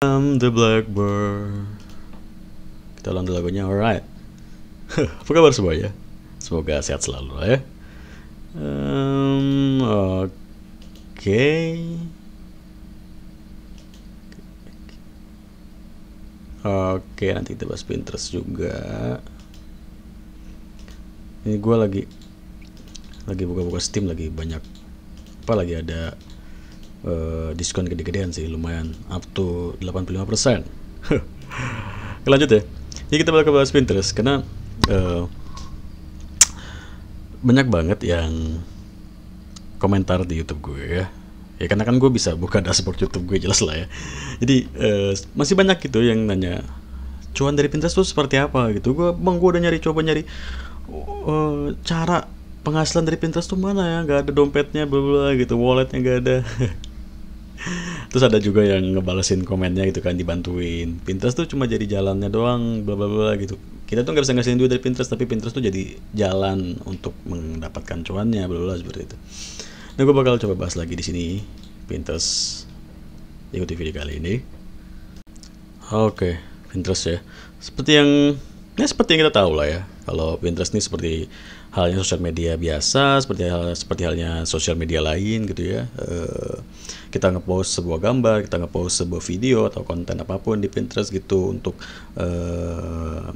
I'm the Blackbird. Kita ulang dulu lagunya, alright. Apa kabar semuanya? Semoga sehat selalu lah ya. Oke. Oke, nanti kita bahas Pinterest juga. Ini gue lagi buka-buka Steam, lagi banyak lagi ada diskon gede-gedean sih, lumayan up to 85%. Lanjut ya. Jadi kita bakal bahas Pinterest karena banyak banget yang komentar di YouTube gue ya. Ya karena kan gue bisa buka dashboard YouTube gue, jelas lah ya. Jadi masih banyak gitu yang nanya, cuan dari Pinterest tuh seperti apa gitu. Gue udah coba nyari cara penghasilan dari Pinterest tuh mana ya, nggak ada dompetnya, bla bla gitu, walletnya nggak ada. Terus ada juga yang ngebalesin komennya gitu kan, dibantuin. Pinterest tuh cuma jadi jalannya doang, bla bla bla gitu. Kita tuh nggak bisa ngasihin duit dari Pinterest, tapi Pinterest tuh jadi jalan untuk mendapatkan cuannya, bla bla seperti itu. Nah, gue bakal coba bahas lagi di sini Pinterest. Ikuti video kali ini. Oke, Pinterest ya. Seperti yang kita tahu lah ya. Kalau Pinterest ini seperti halnya sosial media biasa, seperti halnya sosial media lain gitu ya. Kita ngepost sebuah gambar, kita ngepost sebuah video atau konten apapun di Pinterest gitu untuk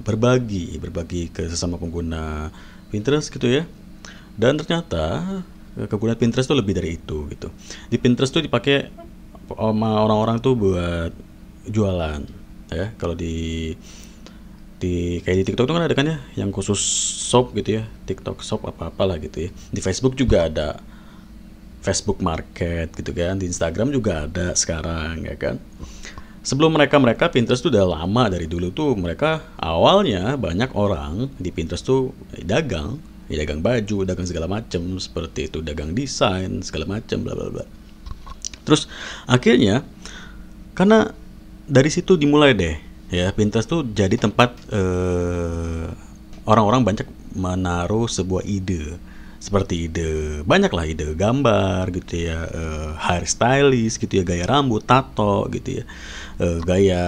berbagi ke sesama pengguna Pinterest gitu ya. Dan ternyata kegunaan Pinterest tuh lebih dari itu gitu. Di Pinterest tuh dipakai sama orang-orang tuh buat jualan ya. Kalau di kayak di TikTok tuh kan ada kan ya yang khusus shop gitu ya, TikTok shop apa-apalah gitu ya. Di Facebook juga ada Facebook Market gitu kan, di Instagram juga ada sekarang ya kan. Sebelum mereka Pinterest tuh udah lama, dari dulu tuh mereka awalnya banyak orang di Pinterest tuh dagang baju, dagang segala macam seperti itu, dagang desain segala macam bla bla bla. Terus akhirnya karena dari situ dimulai deh ya, Pinterest tuh jadi tempat orang-orang banyak menaruh sebuah ide, seperti banyaklah ide gambar gitu ya, hairstylist gitu ya, gaya rambut, tato gitu ya, gaya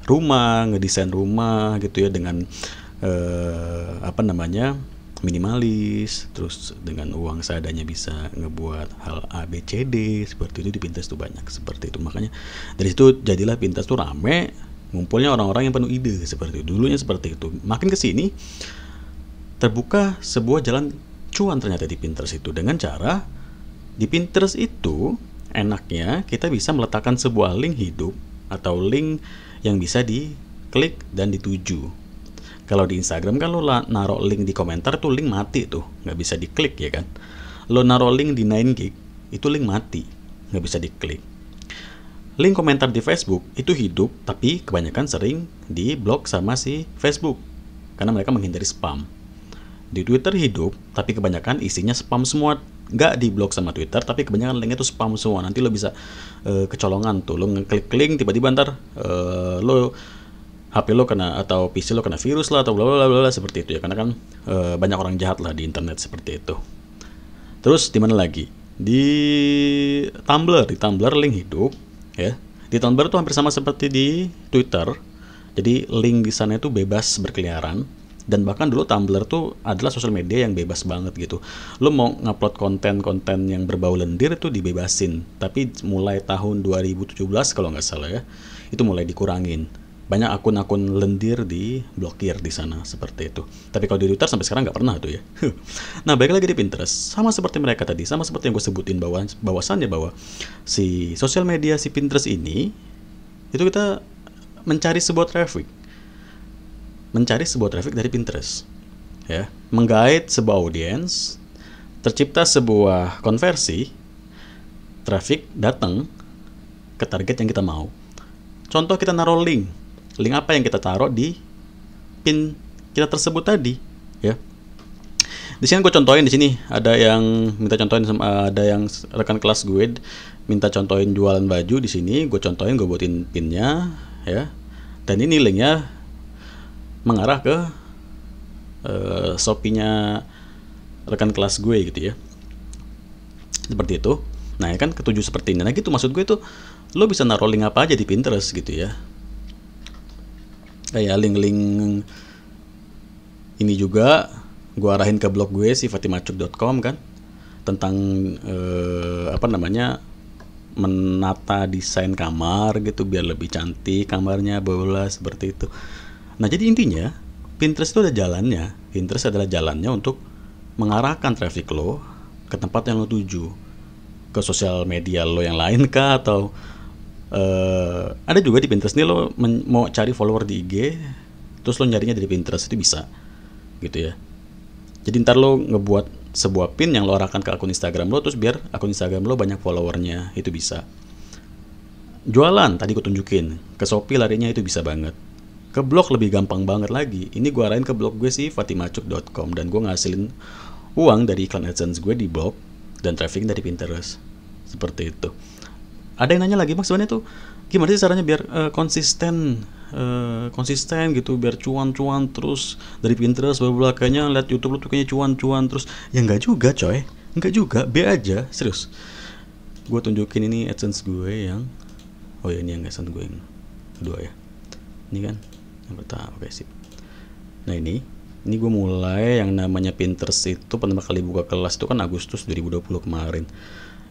rumah, ngedesain rumah gitu ya dengan minimalis, terus dengan uang seadanya bisa ngebuat hal A B C D seperti itu. Di Pinterest tuh banyak seperti itu, makanya dari situ jadilah Pinterest tuh rame, ngumpulnya orang-orang yang penuh ide seperti itu. Dulunya seperti itu, makin kesini terbuka sebuah jalan cuan ternyata di Pinterest itu, dengan cara di Pinterest itu enaknya kita bisa meletakkan sebuah link hidup atau link yang bisa diklik dan dituju. Kalau di Instagram kan lo naruh link di komentar tuh link mati tuh, nggak bisa diklik ya kan. Lo naruh link di 9gag itu link mati, nggak bisa diklik. Link komentar di Facebook itu hidup, tapi kebanyakan sering diblok sama si Facebook karena mereka menghindari spam. Di Twitter hidup, tapi kebanyakan isinya spam semua. Nggak diblok sama Twitter, tapi kebanyakan linknya tuh spam semua. Nanti lo bisa kecolongan tuh, lo ngeklik link tiba-tiba ntar lo HP lo kena atau PC lo kena virus lah atau bla bla bla seperti itu ya, karena kan banyak orang jahat lah di internet seperti itu. Terus di mana lagi? Di Tumblr link hidup ya. Di Tumblr tuh hampir sama seperti di Twitter. Jadi link di sana itu bebas berkeliaran, dan bahkan dulu Tumblr tuh adalah sosial media yang bebas banget gitu. Lo mau ngupload konten yang berbau lendir itu dibebasin, tapi mulai tahun 2017 kalau nggak salah ya, itu mulai dikurangin. Banyak akun-akun lendir diblokir di sana seperti itu. Tapi kalau di Twitter sampai sekarang nggak pernah tuh ya. Nah, balik lagi di Pinterest, sama seperti mereka tadi, sama seperti yang gue sebutin bahwasannya bahwa si sosial media si Pinterest ini itu kita mencari sebuah traffic dari Pinterest ya, menggait sebuah audiens, tercipta sebuah konversi, traffic datang ke target yang kita mau. Contoh, kita naruh link apa yang kita taruh di pin kita tersebut tadi ya. Di sini gue contohin, di sini ada yang minta contohin, ada yang rekan kelas gue minta contohin jualan baju. Di sini gue contohin, gue buatin pinnya ya, dan ini linknya mengarah ke Shopee-nya rekan kelas gue gitu ya, seperti itu. Nah ya kan, ketujuh seperti ini. Nah gitu, maksud gue itu lo bisa naruh link apa aja di Pinterest gitu ya. Kayak link-link ini juga gue arahin ke blog gue fatimacuk.com kan, tentang apa namanya, menata desain kamar gitu biar lebih cantik kamarnya, bola seperti itu. Nah jadi intinya Pinterest itu ada jalannya. Pinterest adalah jalannya untuk mengarahkan traffic lo ke tempat yang lo tuju, ke sosial media lo yang lain kah, atau ada juga di Pinterest nih lo mau cari follower di IG, terus lo nyarinya dari Pinterest, itu bisa gitu ya. Jadi ntar lo ngebuat sebuah pin yang lo arahkan ke akun Instagram lo, terus biar akun Instagram lo banyak followernya, itu bisa. Jualan tadi gue tunjukin, ke Shopee larinya itu bisa banget. Ke blog lebih gampang banget lagi. Ini gue arahin ke blog gue fatimacuk.com, dan gue ngasilin uang dari iklan AdSense gue di blog dan traffic dari Pinterest. Seperti itu. Ada yang nanya lagi, Mas sebenarnya tuh gimana sih caranya biar konsisten gitu, biar cuan-cuan terus dari Pinterest, bla kayaknya lihat YouTube lu tuh kayaknya cuan-cuan terus. Ya enggak juga coy, enggak juga, be aja, serius. Gue tunjukin ini AdSense gue yang, oh ya ini yang AdSense gue yang kedua ya, ini kan yang pertama. Oke sip. Nah ini gue mulai yang namanya Pinterest itu pertama kali buka kelas itu kan Agustus 2020 kemarin.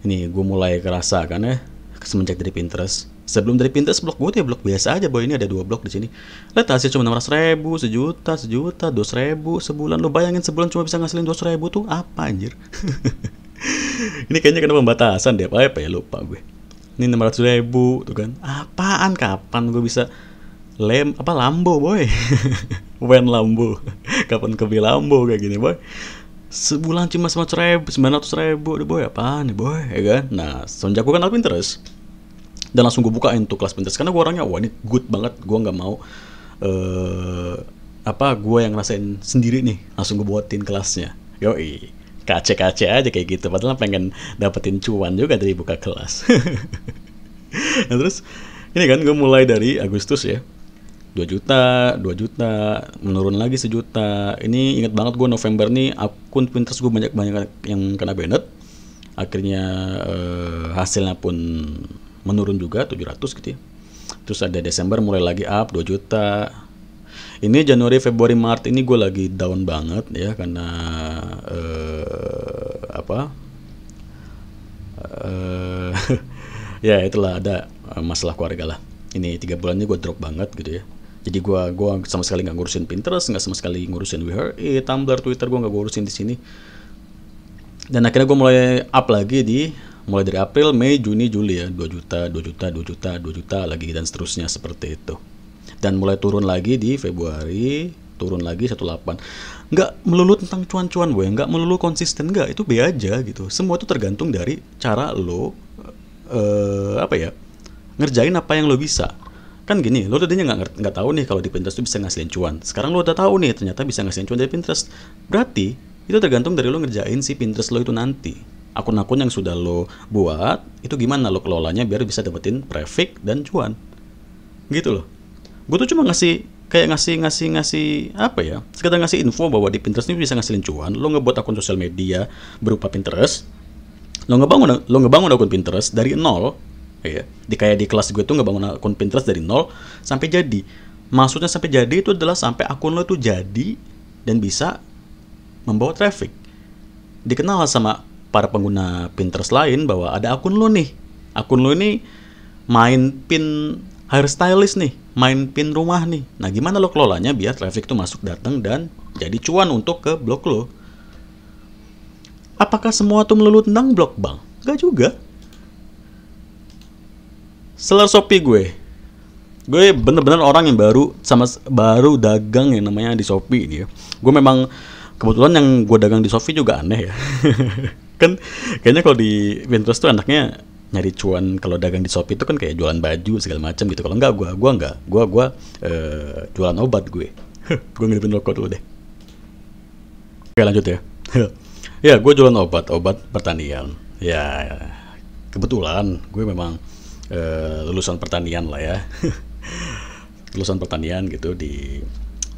Ini gue mulai kerasa kan ya, semenjak dari Pinterest. Sebelum dari Pinterest, blog gue tuh ya blog biasa aja, boy. Ini ada 2 blog di sini. Lihat hasil cuma 600.000, sejuta, 200.000 sebulan. Lo bayangin sebulan cuma bisa ngasilin 200.000 tuh apa anjir? Ini kayaknya kena pembatasan deh, apa ya, lupa gue. Ini 600.000 tuh kan. Apaan, kapan gue bisa Lambo, boy. When Lambo. Kapan kebeli Lambo kayak gini, boy. Sebulan cuma 900.000 deh, boy. Apaan nih, boy, ya kan? Nah, semenjak gue kenal Pinterest, dan langsung gue bukain tuh kelas Pinterest, karena gue orangnya, wah ini good banget, gue nggak mau gue yang ngerasain sendiri nih, langsung gue buatin kelasnya. Yoi, kace aja kayak gitu, padahal pengen dapetin cuan juga dari buka kelas. Nah terus ini kan gue mulai dari Agustus ya, 2 juta, menurun lagi 1 juta. Ini inget banget gue November nih akun Pinterest gue banyak yang kena banned. Akhirnya hasilnya pun menurun juga 700 gitu ya. Terus ada Desember mulai lagi up 2 juta. Ini Januari, Februari, Maret ini gue lagi down banget ya, karena ya itulah, ada masalah keluarga lah. Ini 3 bulan ini gue drop banget gitu ya. Jadi gue sama sekali nggak ngurusin Pinterest, nggak sama sekali ngurusin WHI, Tumblr, Twitter, gue nggak ngurusin di sini. Dan akhirnya gue mulai up lagi mulai dari April, Mei, Juni, Juli ya, 2 juta lagi, dan seterusnya seperti itu. Dan mulai turun lagi di Februari, turun lagi 18. Nggak melulu tentang cuan-cuan, gue nggak melulu konsisten, nggak, itu be aja gitu. Semua itu tergantung dari cara lo ngerjain apa yang lo bisa. Kan gini, lo tadinya nggak tahu nih kalau di Pinterest tuh bisa ngasilin cuan. Sekarang lo udah tahu nih, ternyata bisa ngasilin cuan dari Pinterest. Berarti itu tergantung dari lo ngerjain si Pinterest lo itu nanti. Akun-akun yang sudah lo buat itu gimana lo kelolanya biar bisa dapetin traffic dan cuan. Gitu loh. Gue tuh cuma ngasih sekedar ngasih info bahwa di Pinterest ini bisa ngasilin cuan. Lo ngebuat akun sosial media berupa Pinterest. Lo ngebangun akun Pinterest dari nol. Ya, kayak di kelas gue tuh ngebangun akun Pinterest dari nol sampai jadi. Maksudnya sampai jadi itu adalah sampai akun lo tuh jadi dan bisa membawa traffic. Dikenal sama para pengguna Pinterest lain bahwa ada akun lo nih. Akun lo ini main pin hairstylist nih, main pin rumah nih. Nah, gimana lo kelolanya biar traffic tuh masuk, datang, dan jadi cuan untuk ke blog lo? Apakah semua tuh melulu tentang blog, Bang? Gak juga. Seller Shopee gue bener-bener orang yang baru dagang yang namanya di Shopee ini ya. Gue memang kebetulan yang gue dagang di Shopee juga aneh ya. Kan kayaknya kalau di Pinterest tuh anaknya nyari cuan, kalau dagang di Shopee itu kan kayak jualan baju segala macam gitu. Kalau enggak, gue jualan obat gue. Gue ngidupin rokok dulu deh. Oke lanjut ya. Ya gue jualan obat pertanian. Ya kebetulan gue memang lulusan pertanian lah ya. Lulusan pertanian gitu di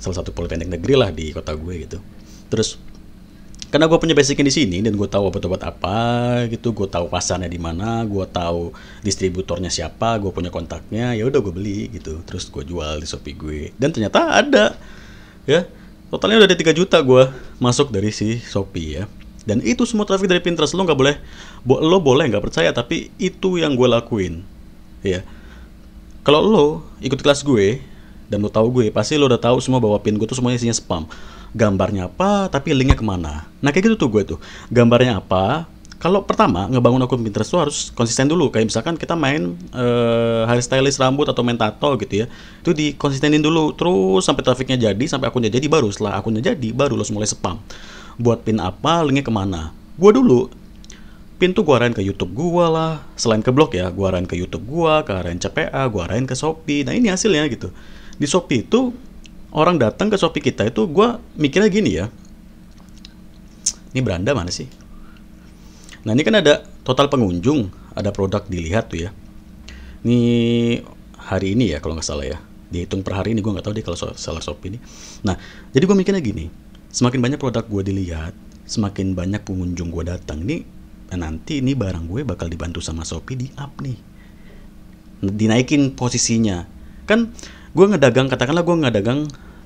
salah satu politeknik negeri lah di kota gue gitu. Terus Karena gue punya basicnya di sini dan gue tahu obat-obat apa gitu, gue tahu pasarnya di mana, gue tahu distributornya siapa, gue punya kontaknya, ya udah gue beli gitu, terus gue jual di Shopee gue, dan ternyata ada, ya totalnya udah ada 3 juta gue masuk dari si Shopee ya. Dan itu semua traffic dari Pinterest. Lo nggak boleh, lo boleh nggak percaya, tapi itu yang gue lakuin ya. Kalau lo ikut kelas gue dan lo tahu gue, pasti lo udah tahu semua bahwa pin gue tuh semuanya isinya spam. Gambarnya apa, tapi linknya kemana. Nah kayak gitu tuh gue tuh. Gambarnya apa, kalau pertama ngebangun akun Pinterest tuh harus konsisten dulu. Kayak misalkan kita main hairstylist rambut atau main tato gitu ya, itu dikonsistenin dulu terus sampai trafiknya jadi, sampai akunnya jadi, baru setelah akunnya jadi baru lo mulai spam. Buat pin apa, linknya kemana. Gue dulu pin tuh gue arahin ke YouTube gue lah, selain ke blog ya, gue arahin ke YouTube gue, ke arahin CPA, gue arahin ke Shopee. Nah ini hasilnya gitu. Di Shopee itu orang datang ke Shopee kita itu, gue mikirnya gini ya, ini beranda mana sih? Nah ini kan ada total pengunjung, ada produk dilihat tuh ya. Ini hari ini ya kalau nggak salah ya, dihitung per hari ini, gue nggak tahu deh kalau salah Shopee ini. Nah jadi gue mikirnya gini, semakin banyak produk gue dilihat, semakin banyak pengunjung gue datang nih, nanti ini barang gue bakal dibantu sama Shopee di up nih, dinaikin posisinya. Kan gue ngedagang, katakanlah gue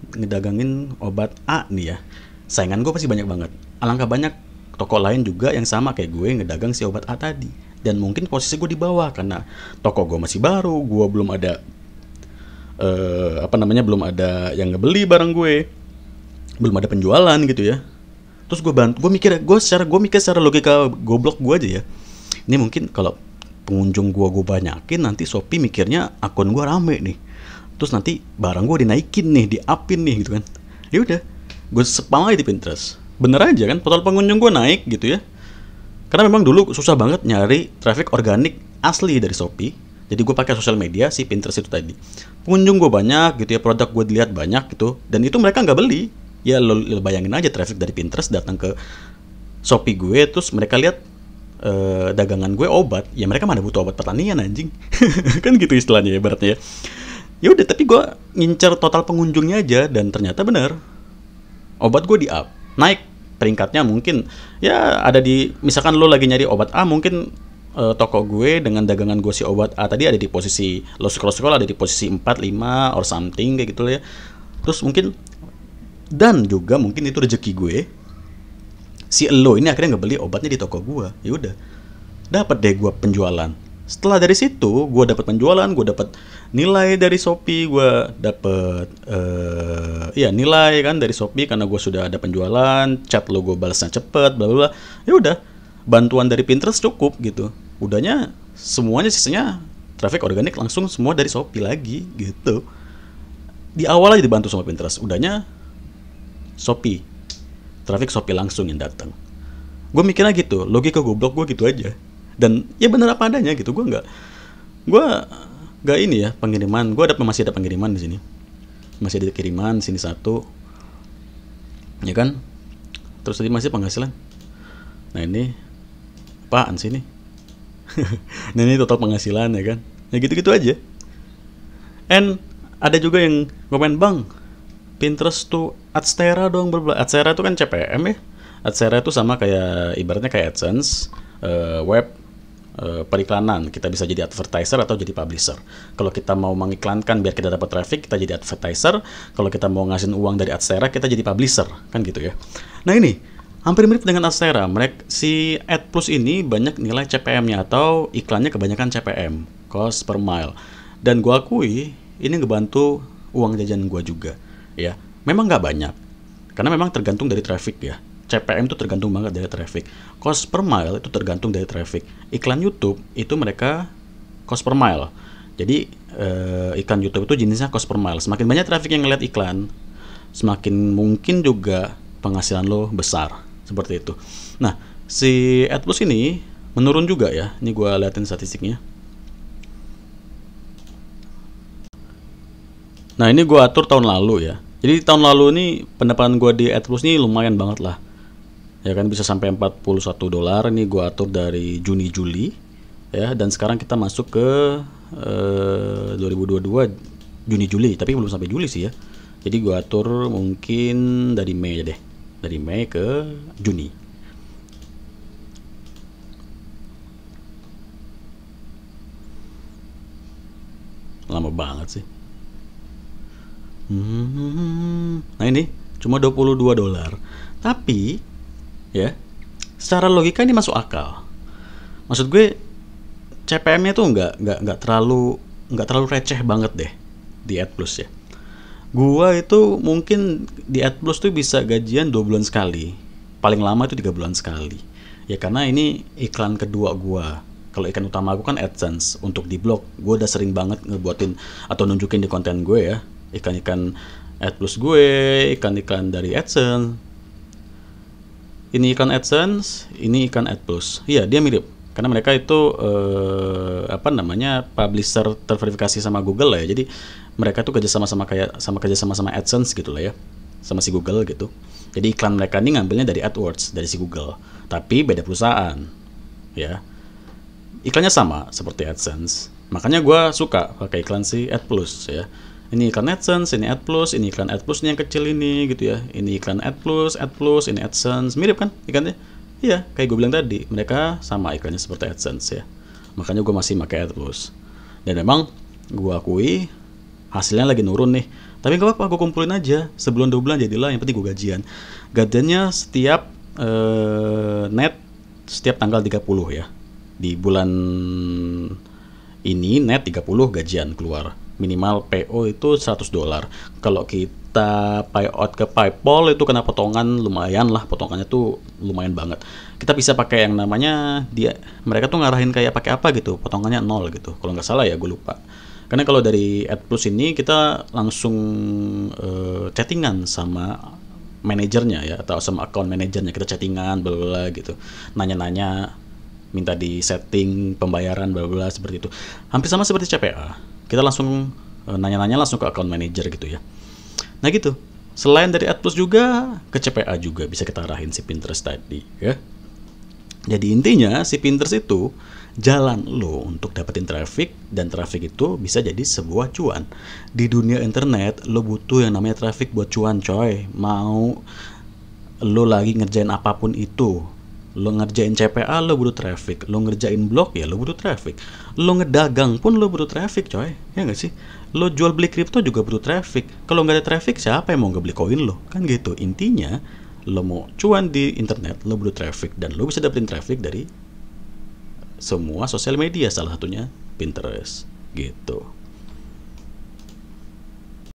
ngedagangin obat A nih ya, saingan gue pasti banyak banget. Alangkah banyak toko lain juga yang sama kayak gue ngedagang si obat A tadi, dan mungkin posisi gue di bawah karena toko gue masih baru, gue belum ada belum ada yang ngebeli barang gue, belum ada penjualan gitu ya. Terus gue mikir secara logika goblok gue aja ya, ini mungkin kalau pengunjung gue banyakin, nanti Shopee mikirnya akun gue rame nih, terus nanti barang gue dinaikin nih, di-upin nih gitu kan. Ya udah, gue spam aja di Pinterest. Bener aja kan, total pengunjung gue naik gitu ya. Karena memang dulu susah banget nyari traffic organik asli dari Shopee. Jadi gue pakai sosial media si Pinterest itu tadi. Pengunjung gue banyak gitu ya, produk gue dilihat banyak gitu, dan itu mereka nggak beli. Ya lo bayangin aja, traffic dari Pinterest datang ke Shopee gue, terus mereka lihat dagangan gue obat, ya mereka mana butuh obat pertanian anjing. Kan gitu istilahnya ya, ibaratnya ya. Ya udah, tapi gue ngincer total pengunjungnya aja, dan ternyata bener, obat gue di up, naik peringkatnya. Mungkin ya ada di, misalkan lo lagi nyari obat A, mungkin toko gue dengan dagangan gue si obat A tadi ada di posisi, lo scroll ada di posisi 4, 5 or something kayak gitu ya. Terus mungkin, dan juga mungkin itu rezeki gue, si lo ini akhirnya ngebeli obatnya di toko gue. Ya udah, dapat deh gue penjualan. Setelah dari situ gue dapat penjualan, gue dapat nilai dari Shopee, gue dapat nilai kan dari Shopee karena gue sudah ada penjualan, chat lo gue balasnya cepet, bla bla. Ya udah, bantuan dari Pinterest cukup gitu. Udahnya semuanya sisanya traffic organik langsung semua dari Shopee lagi gitu. Di awal aja dibantu sama Pinterest, udahnya Shopee, traffic Shopee langsung yang datang. Gue mikirnya gitu, logika goblok gue gitu aja. Dan ya bener apa adanya gitu. Gue nggak ini ya, pengiriman. Gue masih ada pengiriman di sini. Masih ada kiriman sini satu. Ya kan? Terus tadi masih penghasilan. Nah ini apaan sih ini? Nah ini total penghasilan ya kan? Ya gitu-gitu aja. And ada juga yang komen, "Bang, Pinterest tuh Adstera dong." Adstera itu kan CPM ya. Adstera itu sama kayak, ibaratnya kayak AdSense, web, periklanan. Kita bisa jadi advertiser atau jadi publisher. Kalau kita mau mengiklankan biar kita dapat traffic, kita jadi advertiser. Kalau kita mau ngasihin uang dari Adstera, kita jadi publisher, kan gitu ya. Nah ini hampir mirip dengan Adstera. Si AdPlus ini banyak nilai CPM-nya atau iklannya kebanyakan CPM, cost per mile. Dan gua akui ini ngebantu uang jajan gua juga. Ya, memang nggak banyak, karena memang tergantung dari traffic ya. CPM itu tergantung banget dari traffic. Cost per mile itu tergantung dari traffic. Iklan YouTube itu mereka cost per mile. Jadi iklan YouTube itu jenisnya cost per mile. Semakin banyak traffic yang ngeliat iklan, semakin mungkin juga penghasilan lo besar. Seperti itu. Nah, si AdPlus ini menurun juga ya. Ini gue liatin statistiknya. Nah, ini gue atur tahun lalu ya. Jadi tahun lalu ini pendapatan gue di AdPlus ini lumayan banget lah. Ya kan, bisa sampai $41. Ini gue atur dari Juni-Juli ya, dan sekarang kita masuk ke 2022 Juni-Juli, tapi belum sampai Juli sih ya. Jadi gue atur mungkin dari Mei aja deh. dari Mei ke Juni. Lama banget sih. Nah ini cuma $22. Tapi ya, secara logika ini masuk akal. Maksud gue CPM-nya tuh nggak terlalu receh banget deh di AdPlus ya. Gua itu mungkin di AdPlus tuh bisa gajian 2 bulan sekali, paling lama itu 3 bulan sekali. Ya karena ini iklan kedua gua. Kalau iklan utama gua kan AdSense. Untuk di blog gua udah sering banget ngebuatin atau nunjukin di konten gue ya, iklan-iklan AdPlus gue, iklan-iklan dari AdSense. Ini iklan AdSense, ini iklan AdPlus. Iya, dia mirip. Karena mereka itu publisher terverifikasi sama Google lah ya. Jadi mereka tuh kerja sama sama AdSense gitu lah ya, sama si Google gitu. Jadi iklan mereka ini ngambilnya dari AdWords, dari si Google, tapi beda perusahaan ya. Iklannya sama seperti AdSense, makanya gue suka pakai iklan si AdPlus ya. Ini iklan AdSense, ini AdPlus, ini iklan AdPlus ini yang kecil ini gitu ya. Ini iklan AdPlus, ini AdSense, mirip kan ikannya? Iya, kayak gue bilang tadi, mereka sama iklannya seperti AdSense ya. Makanya gue masih pakai AdPlus. Dan memang gue akui hasilnya lagi nurun nih. Tapi gak apa-apa, gue kumpulin aja. Sebulan 2 bulan jadilah, yang penting gue gajian. Gajiannya setiap net setiap tanggal 30 ya. Di bulan ini net 30 gajian keluar. Minimal PO itu $100. Kalau kita payout ke PayPal itu kena potongan lumayan lah, potongannya tuh lumayan banget. Kita bisa pakai yang namanya mereka tuh ngarahin kayak pakai apa gitu, potongannya 0 gitu. Kalau nggak salah ya, gue lupa. Karena kalau dari AdPlus ini kita langsung chattingan sama manajernya ya, atau sama account manajernya, kita chattingan bla bla gitu, nanya-nanya, minta di setting pembayaran bla bla seperti itu. Hampir sama seperti CPA. Kita langsung nanya-nanya langsung ke account manager gitu ya. Nah gitu. Selain dari AdPlus juga ke CPA juga bisa kita arahin si Pinterest tadi ya. Jadi intinya si Pinterest itu jalan lo untuk dapetin traffic, dan traffic itu bisa jadi sebuah cuan. Di dunia internet lo butuh yang namanya traffic buat cuan coy. Mau lo lagi ngerjain apapun itu, lo ngerjain CPA lo butuh traffic, lo ngerjain blog ya lo butuh traffic, lo ngedagang pun lo butuh traffic coy, ya nggak sih? Lo jual beli kripto juga butuh traffic. Kalau nggak ada traffic siapa yang mau ngebeli koin lo, kan gitu. Intinya lo mau cuan di internet lo butuh traffic, dan lo bisa dapetin traffic dari semua sosial media, salah satunya Pinterest gitu.